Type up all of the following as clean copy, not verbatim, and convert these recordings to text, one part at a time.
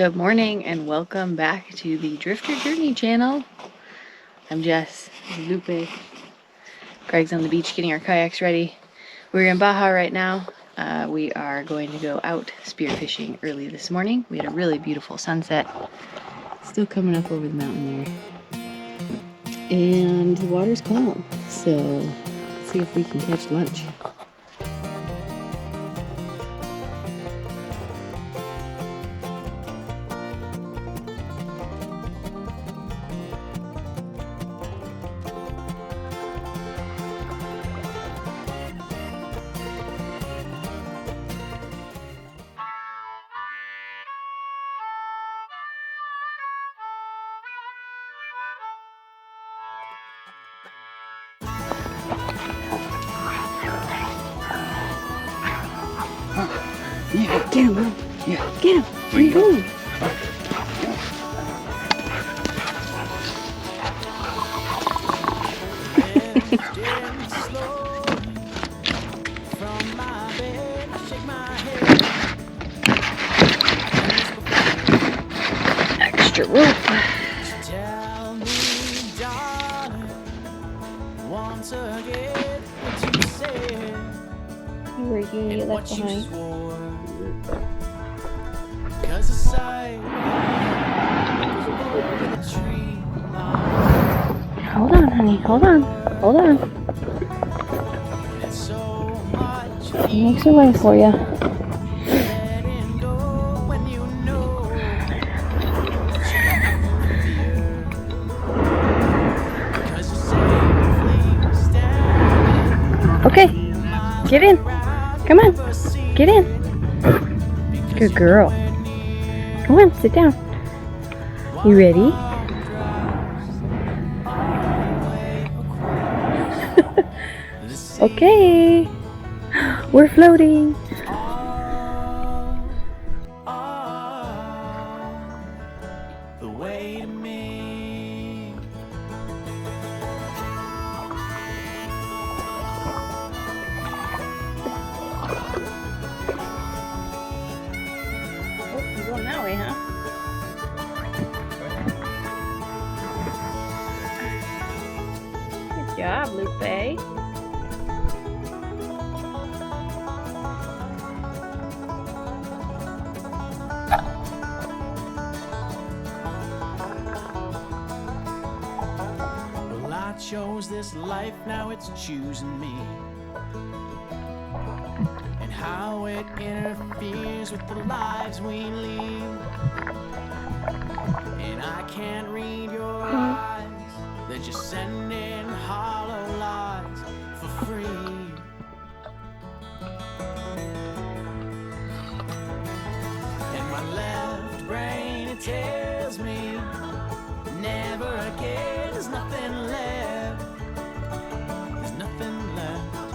Good morning and welcome back to the Drifter Journey channel. I'm Jess, Lupe. Greg's on the beach getting our kayaks ready. We're in Baja right now. We are going to go out spearfishing early this morning. We had a really beautiful sunset. Still coming up over the mountain there. And the water's calm, so let's see if we can catch lunch. Yeah, get him, bro. Yeah, get him. Where you going? Extra rope. Tell me, darling, once again what you said. Where you get left behind? Cause the sight Hold on, honey. Hold on. Hold on. so much He makes a way for you. letting go when you know cause you safely stand Okay. Get in. Come on. Get in. Good girl. Come on, sit down. You ready? Okay. We're floating. the way to me. Oh, you're going that way, huh? Good job, Lupe. Well, I chose this life, now it's choosing me. And how it interferes with the lives we lead. And I can't read your eyes, they're just sending hollow lies for free. And my left brain, it tells me never again, there's nothing left. There's nothing left.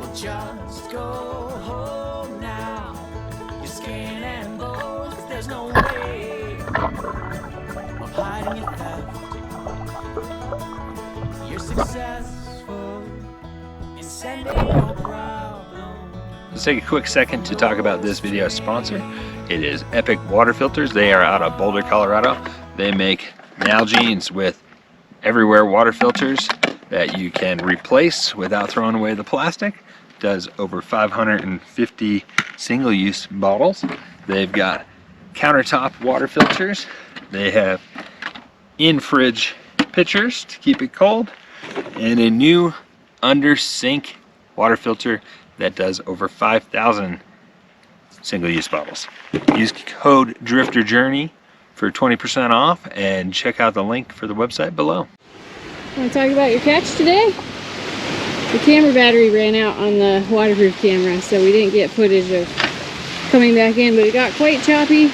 Well, just go home now. Your skin and bones, 'cause there's no way of hiding your theft. You're successful in sending no problem. Let's take a quick second to talk about this video's sponsor. It is Epic Water Filters. They are out of Boulder, Colorado. They make Nalgene's with everywhere water filters that you can replace without throwing away the plastic. Does over 550 single-use bottles. They've got countertop water filters. They have in-fridge pitchers to keep it cold, and a new under-sink water filter that does over 5,000 single-use bottles. Use code DRIFTERJOURNEY for 20% off, and check out the link for the website below. Want to talk about your catch today? The camera battery ran out on the waterproof camera, so we didn't get footage of coming back in, but it got quite choppy,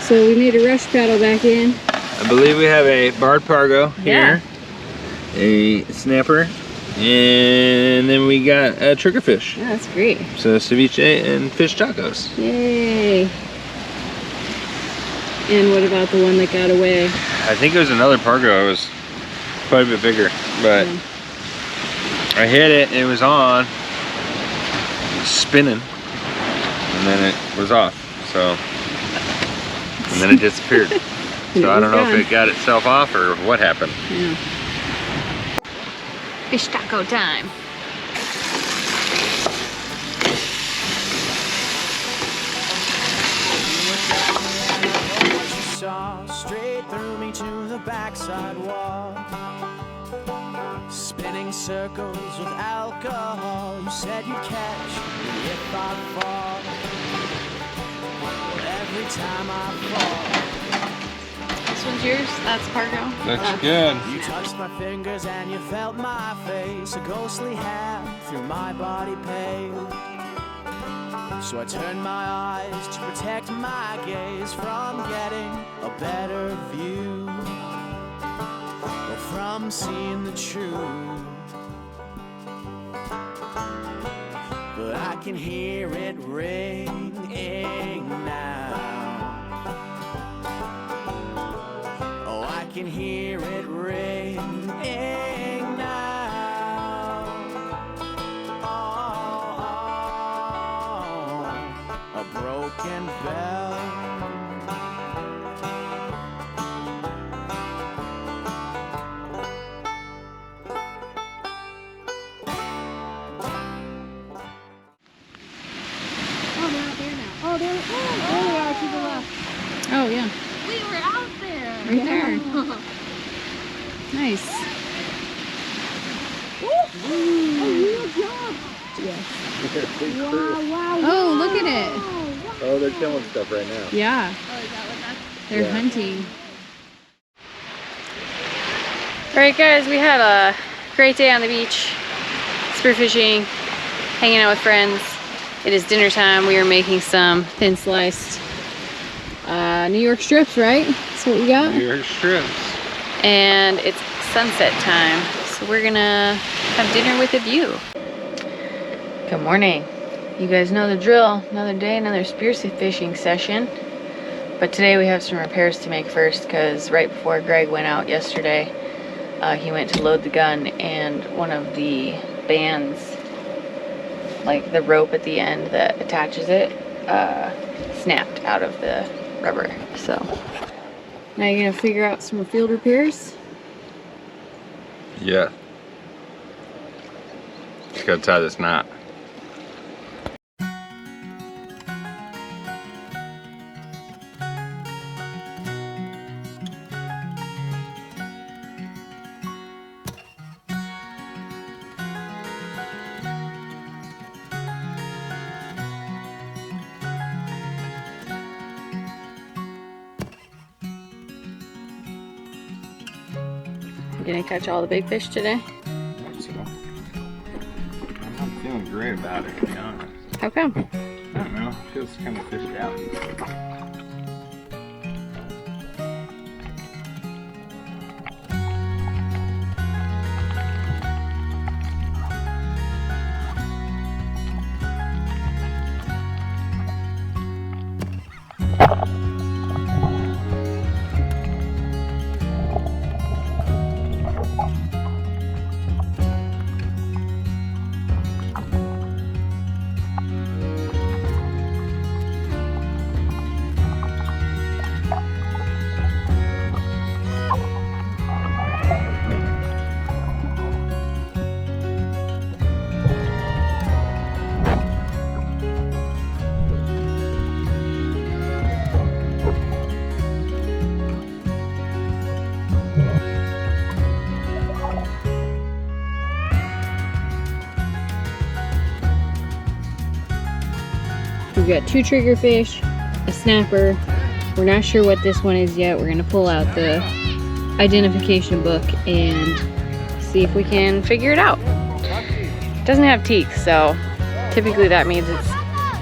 so we made a rush paddle back in. I believe we have a barred pargo here, a snapper, and then we got a triggerfish. Yeah, that's great. So ceviche and fish tacos. Yay! And what about the one that got away? I think it was another pargo. It was quite a bit bigger, but Yeah. I hit it, it was on, spinning, and then it was off. So, and then it disappeared. So I don't know if it got itself off or what happened. Yeah. Fish taco time. Straight through me to the backside wall, spinning circles with alcohol. You said you'd catch me if I fall. Every time I fall. This one's yours? That's cargo? Looks good. You touched my fingers and you felt my face, a ghostly hand through my body pale. So I turned my eyes to protect my gaze from getting a better view, or from seeing the truth. But I can hear it ringing now. Oh, I can hear it ringing now. A broken bell. Oh, they're out there now. Oh, there they are to the left. Oh, yeah. We were out there. Right there. Nice. Oh, real job. Yes. Wow. Oh, look at it. Oh, they're killing stuff right now. Yeah. Oh, is that what that's? They're Yeah. hunting. Alright guys, we had a great day on the beach, spearfishing, hanging out with friends. It is dinner time. We are making some thin sliced New York strips, right? That's what we got. New York strips. And it's sunset time, so we're gonna have dinner with a view. Good morning. You guys know the drill. Another day, another spearfishing session. But today we have some repairs to make first, because right before Greg went out yesterday, he went to load the gun and one of the bands, like the rope at the end that attaches it, snapped out of the rubber. So now you're gonna figure out some field repairs. Yeah. Just gotta tie this knot. You gonna catch all the big fish today? So, I'm not feeling great about it, to be honest. How come? I don't know. It feels kind of fished out. We've got 2 triggerfish, a snapper. We're not sure what this one is yet. We're gonna pull out the identification book and see if we can figure it out. It doesn't have teeth, so typically that means it's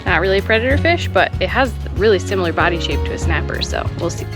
not really a predator fish, but it has really similar body shape to a snapper, so we'll see.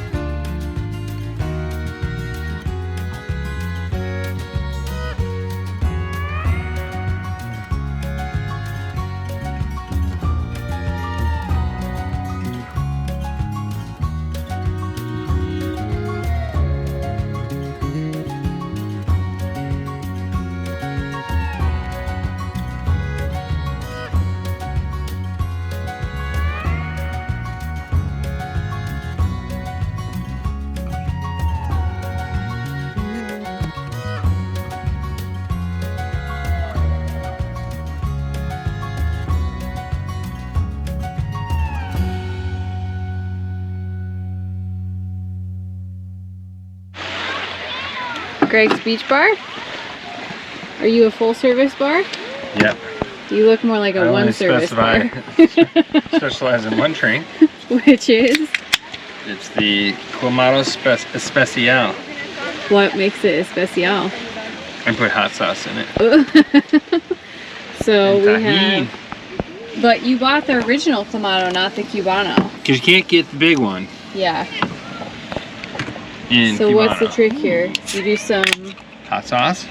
Greg's Beach Bar? Are you a full service bar? Yep. You look more like a one service bar. Specialize in one drink. Which is? It's the Clamato Especial. What makes it especial? I put hot sauce in it. So and we tahini. have... But you bought the original Clamato, not the Cubano. Because you can't get the big one. Yeah. In so Cubano. What's the trick here? You do some... Hot sauce.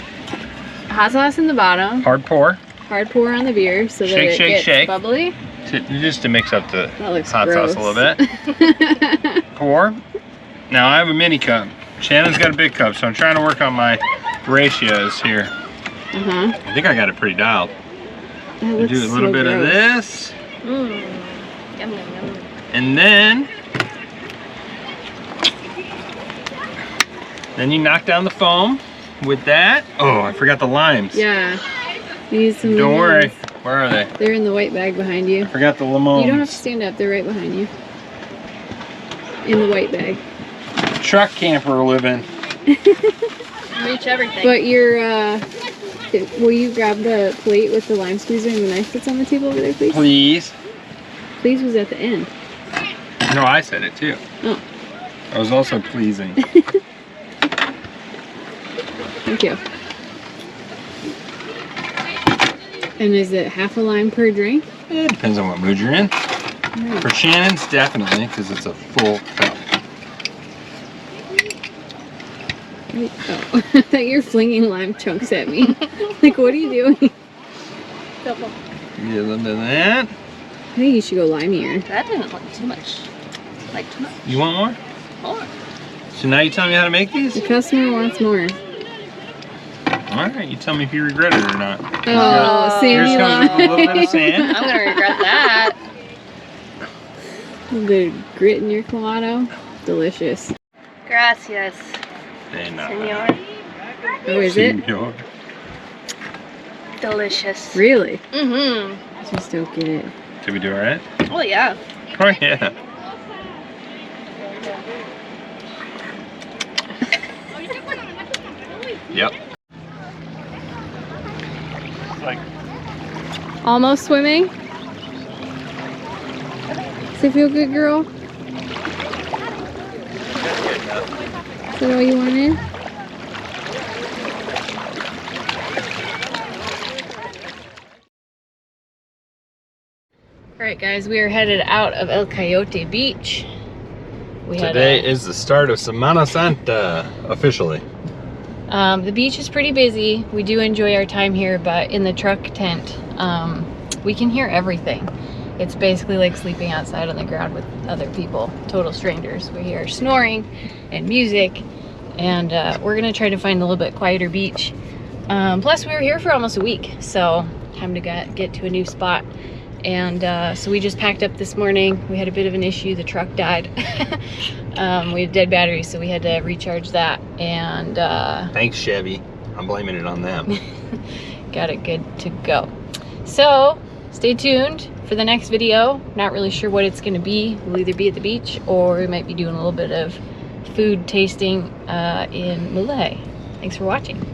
Hot sauce in the bottom. Hard pour. Hard pour on the beer so that it gets bubbly. Just to mix up the hot gross. sauce a little bit. Pour. Now I have a mini cup. Shannon's got a big cup, so I'm trying to work on my ratios here. I think I got it pretty dialed. That looks do a little bit of this. Yum, yum, yum. And then you knock down the foam with that. Oh, I forgot the limes. Yeah. You need some Don't worry. lemons. Where are they? They're in the white bag behind you. I forgot the lemons. You don't have to stand up. They're right behind you. In the white bag. Truck camper living. Reach everything. But you're, will you grab the plate with the lime squeezer and the knife that's on the table over there, please? Please. Please was at the end. No, I said it too. Oh. I was also pleasing. Thank you. And is it half a lime per drink? It depends on what mood you're in. For Shannon's, definitely, because it's a full cup. Wait, oh, I thought you were flinging lime chunks at me. Like, what are you doing? Double. Get a little bit of that. I think you should go limier. That didn't look too much. Like too much. You want more? More. So now you tell me how to make these? The customer wants more. Alright, you tell me if you regret it or not. Oh, Here's sandy comes a little bit lime. of sand. I'm gonna regret that. A little bit of grit in your Clamato. Delicious. Gracias, senor. Oh, is it? Senor. Delicious. Really? Mm-hmm. Just don't get it. Did we do alright? Oh yeah. Oh yeah. Yep. Like Almost swimming? Does it feel good, girl? Is that all you wanted? Alright guys, we are headed out of El Coyote Beach. today is the start of Semana Santa, officially. The beach is pretty busy. We do enjoy our time here, but in the truck tent, we can hear everything. It's basically like sleeping outside on the ground with other people, total strangers. We hear snoring and music, and we're gonna try to find a little bit quieter beach. Plus we were here for almost a week, so time to get to a new spot. And so we just packed up this morning. We had a bit of an issue, the truck died. We had dead batteries, so we had to recharge that, and Thanks, Chevy. I'm blaming it on them. got it good to go. So stay tuned for the next video. Not really sure what it's gonna be. We'll either be at the beach or we might be doing a little bit of food tasting in Mule. Thanks for watching.